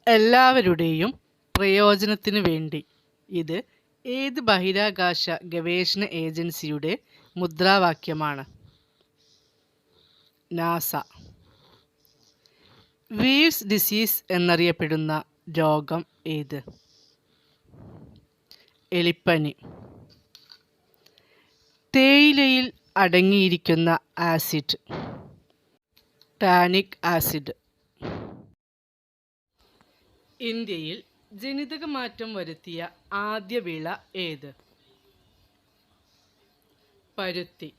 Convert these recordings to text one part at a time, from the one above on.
എല്ലാവരുടെയും പ്രയോജനത്തിനു വേണ്ടി. ഇത് ഏത് ബഹിരാകാശ ഗവേഷണ ഏജൻസിയുടെ മുദ്രാവാക്യമാണ്? നാസ. വീഴ്സ് ഡിസീസ് എന്നറിയപ്പെടുന്ന രോഗം ഏത്? എലിപ്പനി. തേയിലയിൽ അടങ്ങിയിരിക്കുന്ന ആസിഡ്? Tannic acid. ഇന്ത്യയിൽ ജനിതക മാറ്റം വരുത്തിയ ആദ്യ വിള ഏത്? പരുത്തി.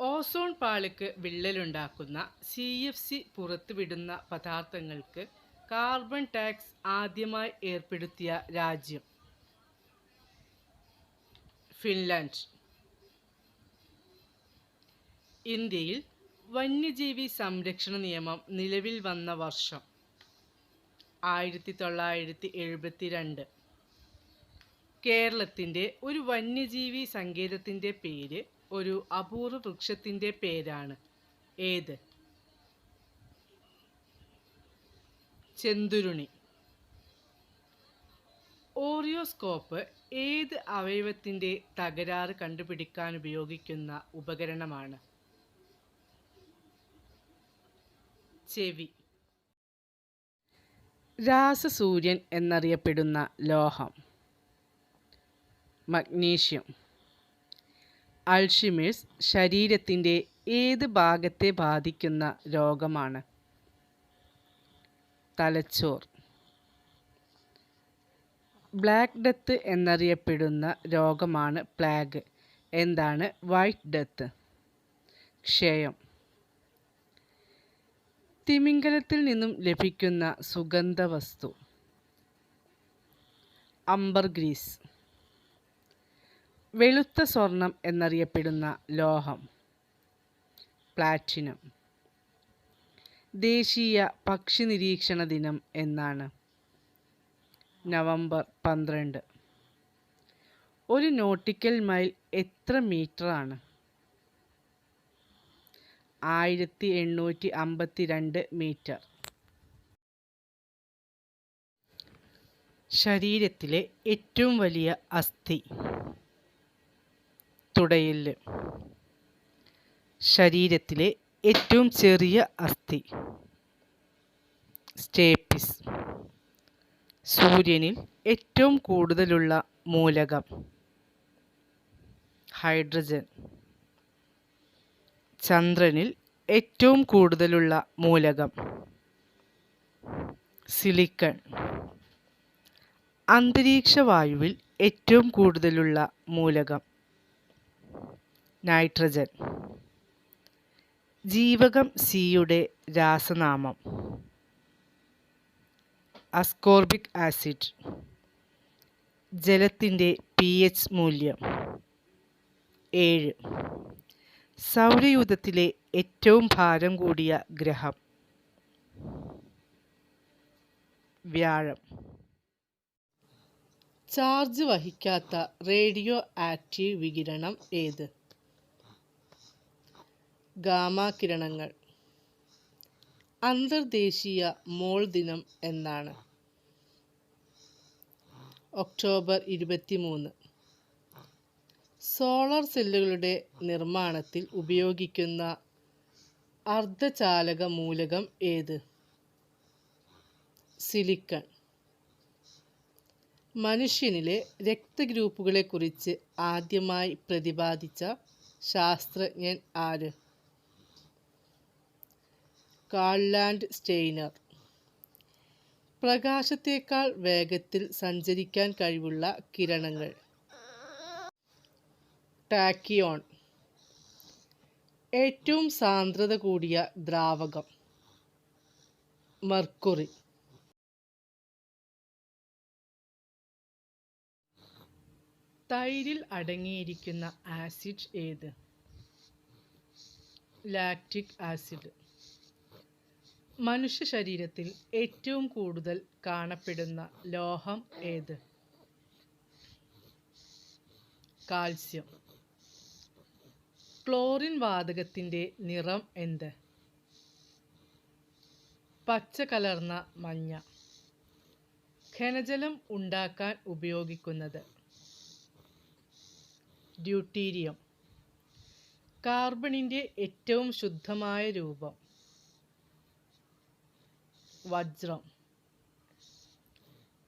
ഓസോൺ പാളിക്ക് വിള്ളലുണ്ടാക്കുന്ന CFC പുറത്തുവിടുന്ന പദാർത്ഥങ്ങൾക്ക് കാർബൺ ടാക്സ് ആദ്യമായി ഏർപ്പെടുത്തിയ രാജ്യം? ഫിൻലാൻഡ്. ഇന്ത്യയിൽ വന്യജീവി സംരക്ഷണ നിയമം നിലവിൽ വന്ന വർഷം? 1972. കേരളത്തിൻ്റെ ഒരു വന്യജീവി സങ്കേതത്തിൻ്റെ പേര് ഒരു അപൂർവ വൃക്ഷത്തിൻ്റെ പേരാണ്. ഏത്? ചെന്തുരുണി. ഓറിയോസ്കോപ്പ് ഏത് അവയവത്തിൻ്റെ തകരാറ് കണ്ടുപിടിക്കാൻ ഉപയോഗിക്കുന്ന ഉപകരണമാണ്? ചെവി. രാസസൂര്യൻ എന്നറിയപ്പെടുന്ന ലോഹം? മഗ്നീഷ്യം. അൾഷിമേഴ്സ് ശരീരത്തിൻ്റെ ഏത് ഭാഗത്തെ ബാധിക്കുന്ന രോഗമാണ്? തലച്ചോർ. ബ്ലാക്ക് ഡെത്ത് എന്നറിയപ്പെടുന്ന രോഗമാണ് പ്ലേഗ്. എന്താണ് വൈറ്റ് ഡെത്ത്? ക്ഷയം. തിമിംഗലത്തിൽ നിന്നും ലഭിക്കുന്ന സുഗന്ധവസ്തു? അംബർഗ്രീസ്. വെളുത്ത സ്വർണം എന്നറിയപ്പെടുന്ന ലോഹം? പ്ലാറ്റിനം. ദേശീയ പക്ഷി നിരീക്ഷണ ദിനം എന്നാണ്? നവംബർ 12. ഒരു നോട്ടിക്കൽ മൈൽ എത്ര മീറ്ററാണ്? 1852 മീറ്റർ. ശരീരത്തിലെ ഏറ്റവും വലിയ അസ്ഥി? തുടയെല്ല്. ശരീരത്തിലെ ഏറ്റവും ചെറിയ അസ്ഥി? സ്റ്റേപ്പിസ്. സൂര്യനിൽ ഏറ്റവും കൂടുതലുള്ള മൂലകം? ഹൈഡ്രജൻ. ചന്ദ്രനിൽ ഏറ്റവും കൂടുതലുള്ള മൂലകം? സിലിക്കൺ. അന്തരീക്ഷവായുവിൽ ഏറ്റവും കൂടുതലുള്ള മൂലകം? നൈട്രജൻ. ജീവകം സിയുടെ രാസനാമം? Ascorbic acid. ജലത്തിൻ്റെ pH മൂല്യം? 7. സൗരയൂഥത്തിലെ ഏറ്റവും ഭാരം കൂടിയ ഗ്രഹം? വ്യാഴം. ചാർജ് വഹിക്കാത്ത റേഡിയോ ആക്റ്റീവ് വികിരണം ഏത്? ഗാമ കിരണങ്ങൾ. അന്തർദേശീയ മോൾ ദിനം എന്നാണ്? ഒക്ടോബർ 23. സോളാർ സെല്ലുകളുടെ നിർമ്മാണത്തിൽ ഉപയോഗിക്കുന്ന അർദ്ധചാലക മൂലകം ഏത്? സിലിക്കൺ. മനുഷ്യനിലെ രക്തഗ്രൂപ്പുകളെക്കുറിച്ച് ആദ്യമായി പ്രതിപാദിച്ച ശാസ്ത്രജ്ഞൻ ആര്? Call land Steiner. പ്രകാശത്തേക്കാൾ വേഗത്തിൽ സഞ്ചരിക്കാൻ കഴിവുള്ള കിരണങ്ങൾ? ടാക്കിയോൺ. ഏറ്റവും സാന്ദ്രത കൂടിയ ദ്രാവകം? മെർക്കുറി. തൈരിൽ അടങ്ങിയിരിക്കുന്ന ആസിഡ് ഏത്? Lactic acid. മനുഷ്യ ശരീരത്തിൽ ഏറ്റവും കൂടുതൽ കാണപ്പെടുന്ന ലോഹം ഏത്? കാൽസ്യം. ക്ലോറിൻ വാതകത്തിൻ്റെ നിറം എന്ത്? പച്ച കലർന്ന മഞ്ഞ. ഖനജലം ഉണ്ടാക്കാൻ ഉപയോഗിക്കുന്നത് ഡ്യൂട്ടീരിയം. കാർബണിൻ്റെ ഏറ്റവും ശുദ്ധമായ രൂപം വജ്രം.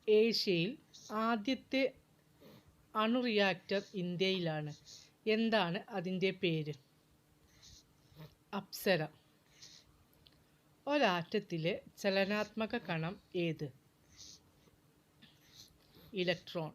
ഏഷ്യയിൽ ആദ്യത്തെ അണു റിയാക്ടർ ഇന്ത്യയിലാണ്. എന്താണ് അതിൻ്റെ പേര്? അപ്സര. ഒരാറ്റത്തിലെ ചലനാത്മക കണം ഏത്? ഇലക്ട്രോൺ.